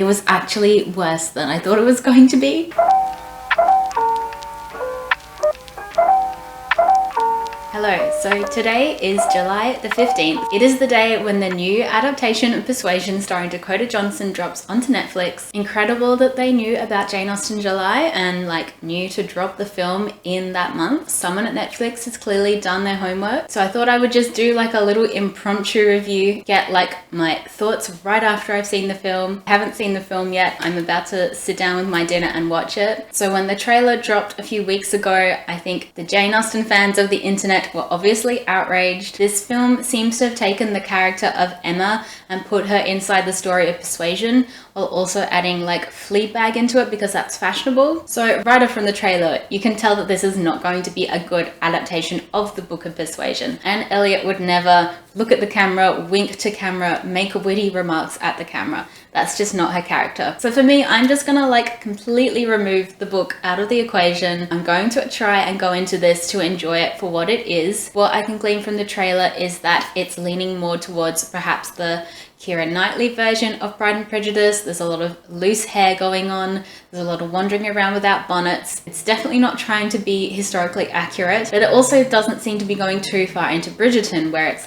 It was actually worse than I thought it was going to be. Hello, so today is July the 15th. It is the day when the new adaptation of Persuasion starring Dakota Johnson drops onto Netflix. Incredible that they knew about Jane Austen July and knew to drop the film in that month. Someone at Netflix has clearly done their homework. So I thought I would just do a little impromptu review, get my thoughts right after I've seen the film. I haven't seen the film yet. I'm about to sit down with my dinner and watch it. So when the trailer dropped a few weeks ago, I think the Jane Austen fans of the internet were obviously outraged. This film seems to have taken the character of Emma and put her inside the story of Persuasion, while also adding Fleabag into it because that's fashionable. So right off from the trailer, you can tell that this is not going to be a good adaptation of the book of Persuasion. Anne Elliot would never look at the camera, wink to camera, make witty remarks at the camera. That's just not her character. So for me, I'm just gonna completely remove the book out of the equation. I'm going to try and go into this to enjoy it for what it is. What I can glean from the trailer is that it's leaning more towards perhaps the Keira Knightley version of Pride and Prejudice. There's a lot of loose hair going on. There's a lot of wandering around without bonnets. It's definitely not trying to be historically accurate, but it also doesn't seem to be going too far into Bridgerton, where it's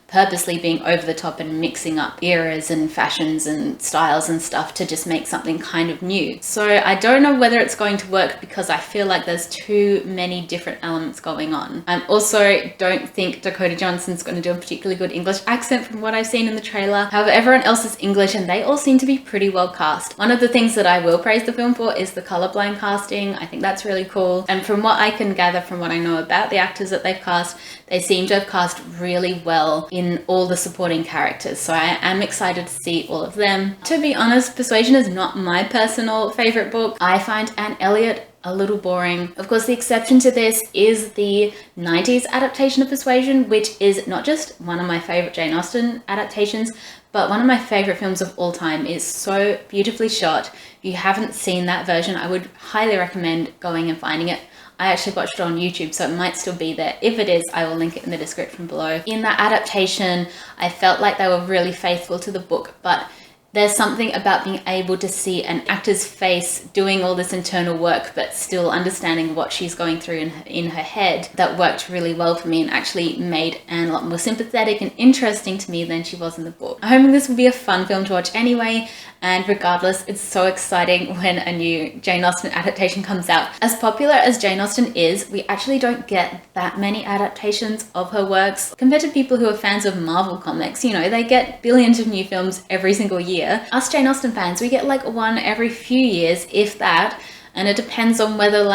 purposely being over the top and mixing up eras and fashions and styles and stuff to just make something kind of new. So I don't know whether it's going to work because I feel like there's too many different elements going on. I also don't think Dakota Johnson's going to do a particularly good English accent from what I've seen in the trailer. However, everyone else is English and they all seem to be pretty well cast. One of the things that I will praise the film for is the colorblind casting. I think that's really cool. And from what I can gather from what I know about the actors that they've cast, they seem to have cast really well in all the supporting characters. So I am excited to see all of them. To be honest, Persuasion is not my personal favorite book. I find Anne Elliot a little boring. Of course, the exception to this is the 90s adaptation of Persuasion, which is not just one of my favorite Jane Austen adaptations, but one of my favorite films of all time. Is so beautifully shot. If you haven't seen that version, I would highly recommend going and finding it. I actually watched it on YouTube, so it might still be there. If it is, I will link it in the description below. In that adaptation, I felt like they were really faithful to the book, but there's something about being able to see an actor's face doing all this internal work, but still understanding what she's going through in her head that worked really well for me and actually made Anne a lot more sympathetic and interesting to me than she was in the book. I'm hoping this will be a fun film to watch anyway, and regardless, it's so exciting when a new Jane Austen adaptation comes out. As popular as Jane Austen is, we actually don't get that many adaptations of her works compared to people who are fans of Marvel comics. You know, they get billions of new films every single year. Us Jane Austen fans, we get one every few years, if that, and it depends on whether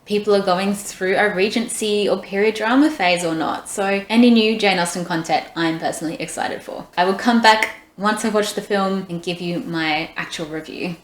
people are going through a Regency or period drama phase or not. So any new Jane Austen content I'm personally excited for. I will come back once I watch the film and give you my actual review.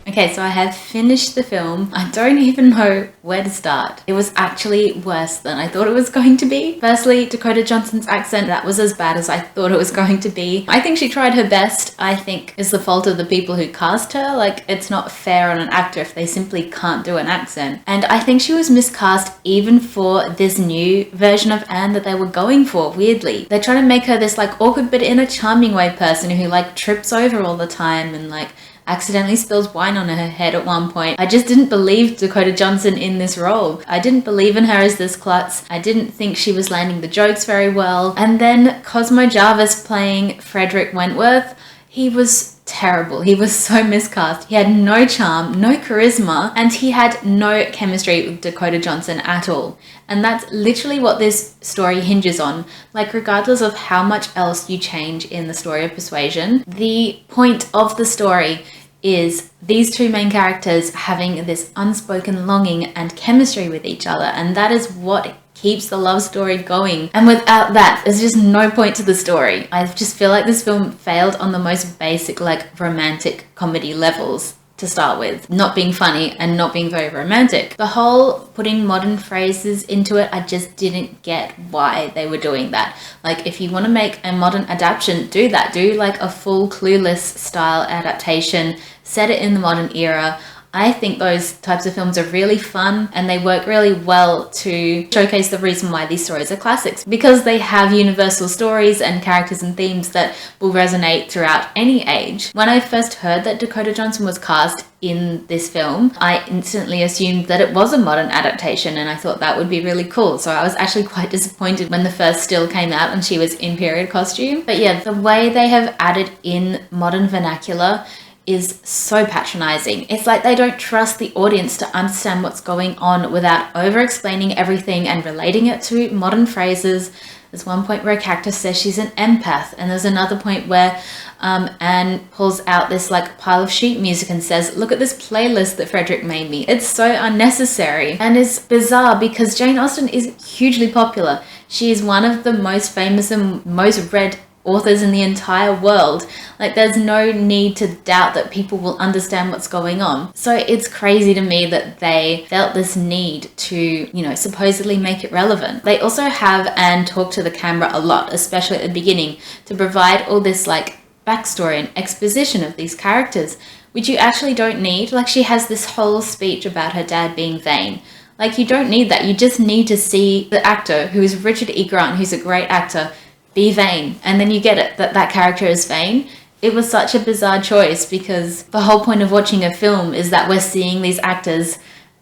Okay, so I have finished the film. I don't even know where to start. It was actually worse than I thought it was going to be. Firstly, Dakota Johnson's accent, that was as bad as I thought it was going to be. I think she tried her best. I think it's the fault of the people who cast her. It's not fair on an actor if they simply can't do an accent. And I think she was miscast even for this new version of Anne that they were going for, weirdly. They're trying to make her this awkward but in a charming way person who trips over all the time and accidentally spills wine on her head at one point. I just didn't believe Dakota Johnson in this role. I didn't believe in her as this klutz. I didn't think she was landing the jokes very well. And then Cosmo Jarvis playing Frederick Wentworth, he was terrible. He was so miscast. He had no charm, no charisma, and he had no chemistry with Dakota Johnson at all. And that's literally what this story hinges on. Regardless of how much else you change in the story of Persuasion, the point of the story is these two main characters having this unspoken longing and chemistry with each other, and that is what keeps the love story going. And without that, there's just no point to the story. I just feel like this film failed on the most basic romantic comedy levels. to start with, not being funny and not being very romantic. The whole putting modern phrases into it, I just didn't get why they were doing that. Like, if you want to make a modern adaptation, do that. Do like a full Clueless style adaptation, set it in the modern era. I think those types of films are really fun and they work really well to showcase the reason why these stories are classics, because they have universal stories and characters and themes that will resonate throughout any age. When I first heard that Dakota Johnson was cast in this film, I instantly assumed that it was a modern adaptation, and I thought that would be really cool. So I was actually quite disappointed when the first still came out and she was in period costume. But yeah, the way they have added in modern vernacular is so patronizing. It's like they don't trust the audience to understand what's going on without over-explaining everything and relating it to modern phrases. There's one point where a character says she's an empath, and there's another point where Anne pulls out this like pile of sheet music and says, look at this playlist that Frederick made me. It's so unnecessary and it's bizarre because Jane Austen is hugely popular. She is one of the most famous and most read authors in the entire world. Like, there's no need to doubt that people will understand what's going on. So it's crazy to me that they felt this need to, you know, supposedly make it relevant. They also have Anne talk to the camera a lot, especially at the beginning, to provide all this like backstory and exposition of these characters, which you actually don't need. Like, she has this whole speech about her dad being vain. Like, you don't need that. You just need to see the actor, who is Richard E. Grant, who's a great actor, be vain, and then you get it, that that character is vain. It was such a bizarre choice because the whole point of watching a film is that we're seeing these actors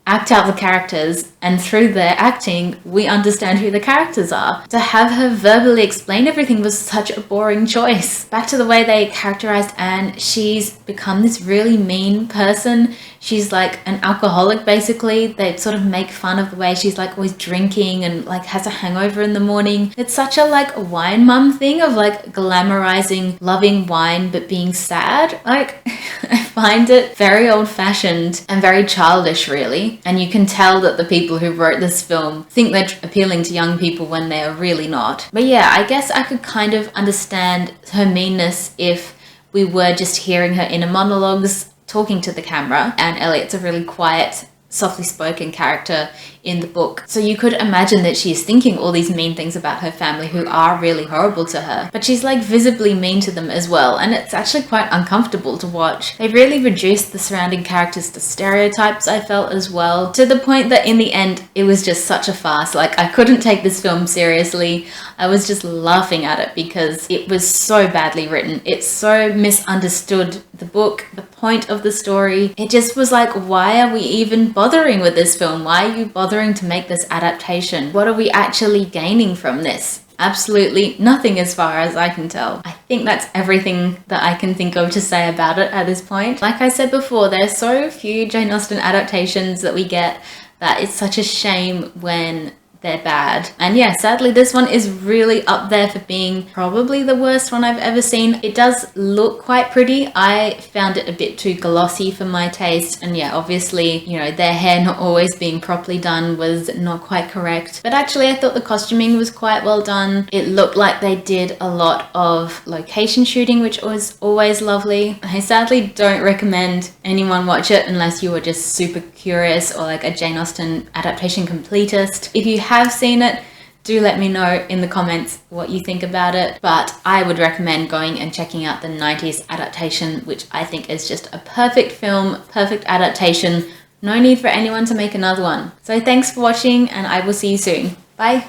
act out the characters, and through their acting we understand who the characters are. To have her verbally explain everything was such a boring choice. Back to the way they characterized Anne, she's become this really mean person. She's like an alcoholic basically. They sort of make fun of the way she's like always drinking and like has a hangover in the morning. It's such a like wine mum thing of like glamorizing loving wine but being sad. Like I find it very old-fashioned and very childish really. And you can tell that the people who wrote this film think they're appealing to young people when they're really not. But yeah, I guess I could kind of understand her meanness if we were just hearing her inner monologues talking to the camera. And Elliot's a really quiet, softly spoken character in the book. So you could imagine that she's thinking all these mean things about her family who are really horrible to her. But she's like visibly mean to them as well. And it's actually quite uncomfortable to watch. They really reduced the surrounding characters to stereotypes, I felt as well. To the point that in the end, it was just such a farce. Like I couldn't take this film seriously. I was just laughing at it because it was so badly written. It so misunderstood the book, the point of the story. It just was like, why are we even bothering with this film? Why are you bothering to make this adaptation? What are we actually gaining from this? Absolutely nothing as far as I can tell. I think that's everything that I can think of to say about it at this point. Like I said before, there's so few Jane Austen adaptations that we get that it's such a shame when they're bad. And yeah, sadly this one is really up there for being probably the worst one I've ever seen. It does look quite pretty. I found it a bit too glossy for my taste, and yeah, obviously, you know, their hair not always being properly done was not quite correct. But actually I thought the costuming was quite well done. It looked like they did a lot of location shooting, which was always lovely. I sadly don't recommend anyone watch it unless you were just super curious or like a Jane Austen adaptation completist. If you have seen it, do let me know in the comments what you think about it. But I would recommend going and checking out the 90s adaptation, which I think is just a perfect film, perfect adaptation. No need for anyone to make another one. So thanks for watching, and I will see you soon. Bye.